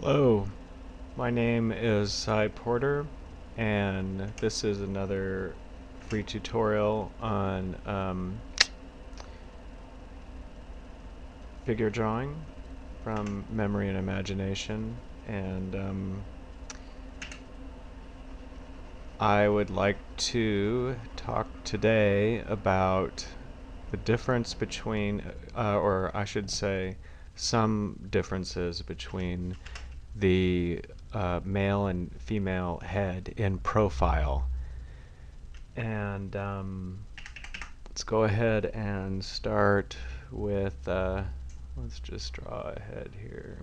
Hello, my name is Cy Porter, and this is another free tutorial on figure drawing from memory and imagination. And I would like to talk today about the difference between, or I should say, some differences between the male and female head in profile. And let's go ahead and start with, let's just draw a head here.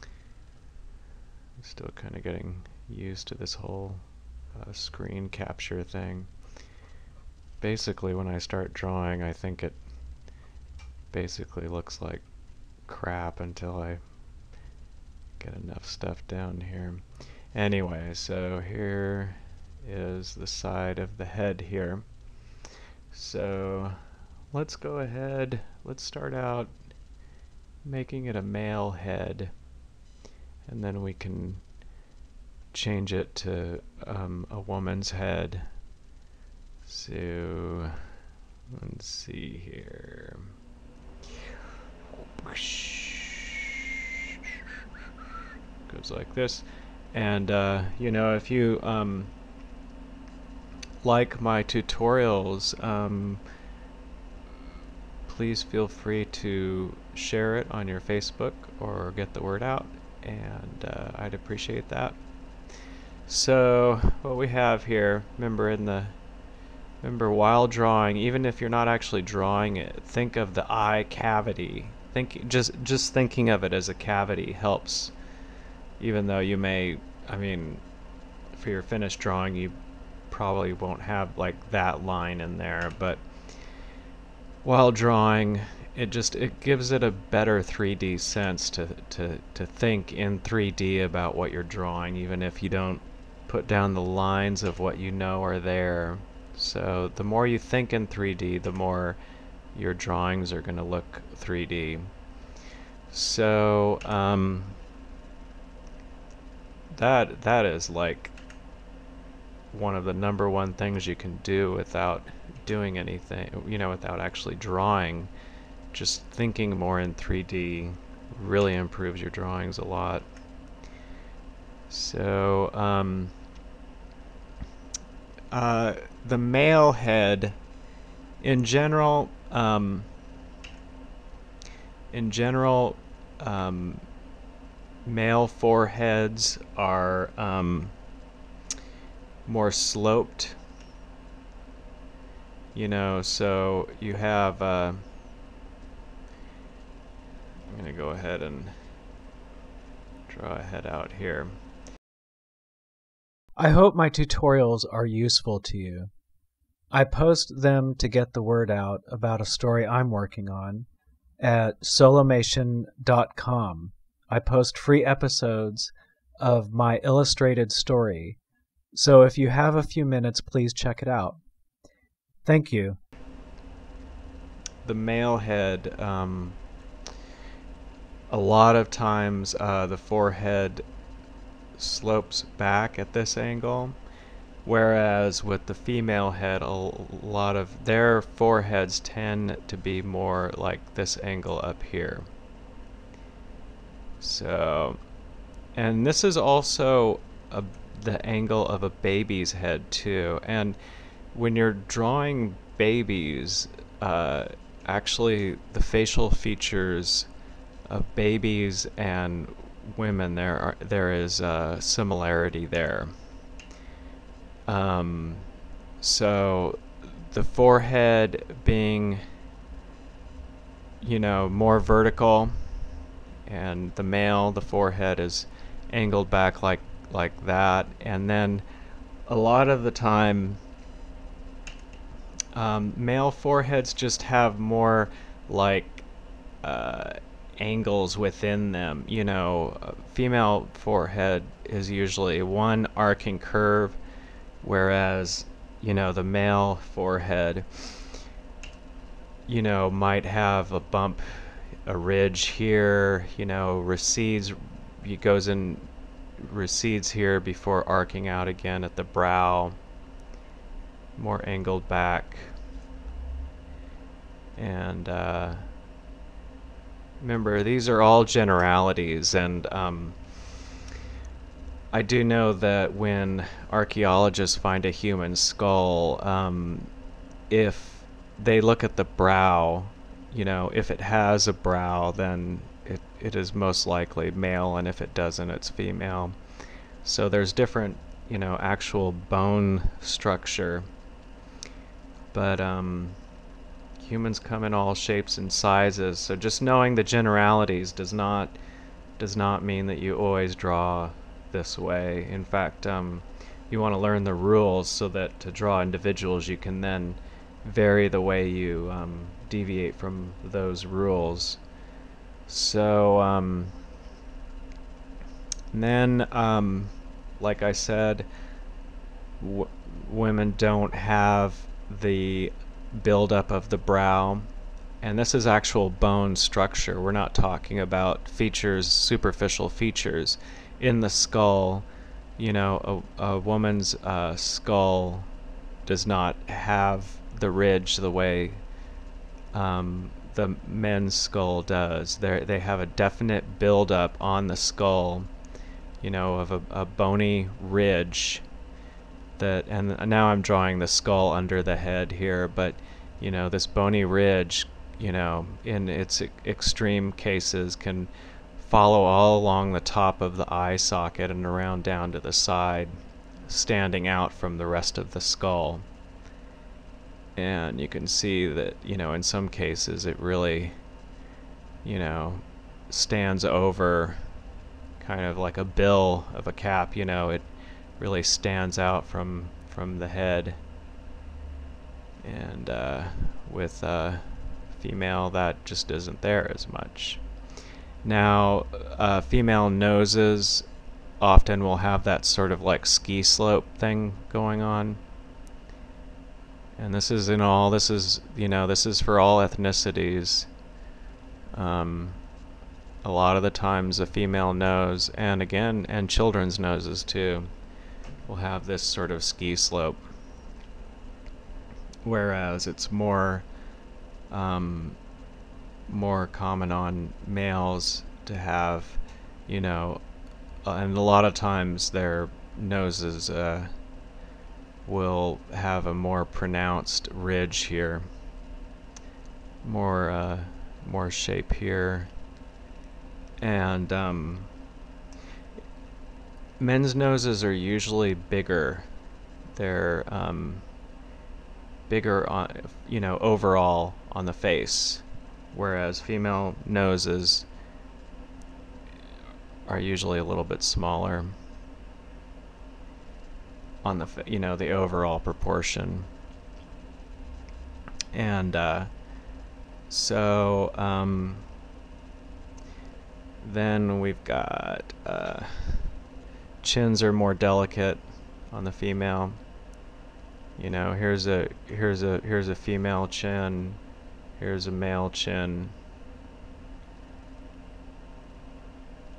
I'm still kind of getting used to this whole screen capture thing. Basically, when I start drawing, I think it basically looks like crap until I get enough stuff down here. Anyway, so here is the side of the head here. So let's go ahead, let's start out making it a male head, and then we can change it to a woman's head. So let's see here. Goes like this. And you know, if you like my tutorials, please feel free to share it on your Facebook or get the word out, and I'd appreciate that. So what we have here, remember while drawing, even if you're not actually drawing it, think of the eye cavity. Just thinking of it as a cavity helps, even though you may, I mean, for your finished drawing you probably won't have like that line in there, but while drawing it gives it a better 3D sense to think in 3D about what you're drawing, even if you don't put down the lines of what you know are there. So the more you think in 3D, the more your drawings are going to look 3D. So that is like one of the #1 things you can do without doing anything, you know, without actually drawing. Just thinking more in 3D really improves your drawings a lot. So the male head, in general, male foreheads are more sloped, you know, so you have I'm going to go ahead and draw a head out here. I hope my tutorials are useful to you. I post them to get the word out about a story I'm working on at solomation.com. I post free episodes of my illustrated story, so if you have a few minutes, please check it out. Thank you. The male head, a lot of times the forehead slopes back at this angle, whereas with the female head, a lot of their foreheads tend to be more like this angle up here. So, and this is also the angle of a baby's head too. And when you're drawing babies, actually the facial features of babies and women, there is a similarity there. So the forehead being, you know, more vertical, and the forehead is angled back like that, and then a lot of the time male foreheads just have more like angles within them. You know, female forehead is usually one arcing curve, whereas, you know, the male forehead, you know, might have a bump, a ridge here, you know, recedes he goes in, recedes here before arcing out again at the brow, more angled back. And remember, these are all generalities, and I do know that when archaeologists find a human skull, if they look at the brow, if it has a brow, then it is most likely male, and if it doesn't, it's female. So there's different, actual bone structure, but humans come in all shapes and sizes. So just knowing the generalities does not mean that you always draw this way. In fact, you want to learn the rules so that to draw individuals, you can then vary the way you deviate from those rules. So then, like I said, women don't have the buildup of the brow, and this is actual bone structure. We're not talking about features, superficial features in the skull. A woman's skull does not have the ridge the way the men's skull does. They have a definite buildup on the skull, of a bony ridge. And now I'm drawing the skull under the head here, but this bony ridge, in its extreme cases, can follow all along the top of the eye socket and around down to the side, standing out from the rest of the skull. And you can see that, in some cases it really, stands over, kind of like a bill of a cap. It really stands out from the head. And with female, that just isn't there as much. Now, female noses often will have that sort of like ski slope thing going on. And this is for all ethnicities. A lot of the times a female nose, and children's noses too, will have this sort of ski slope. Whereas it's more common on males to have, and a lot of times their noses will have a more pronounced ridge here, more shape here, and men's noses are usually bigger. They're bigger on, overall on the face, whereas female noses are usually a little bit smaller on the the overall proportion. And so then we've got chins are more delicate on the female. Here's a female chin, here's a male chin.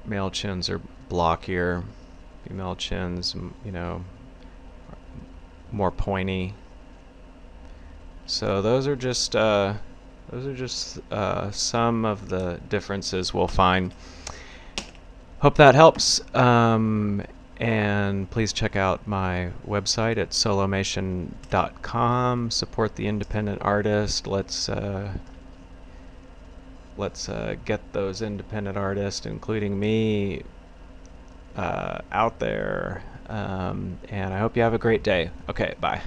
Male chins are blockier, female chins, more pointy. So those are just some of the differences we'll find. Hope that helps. And please check out my website at solomation.com. Support the independent artist. Let's get those independent artists, including me, out there. And I hope you have a great day. Okay, bye.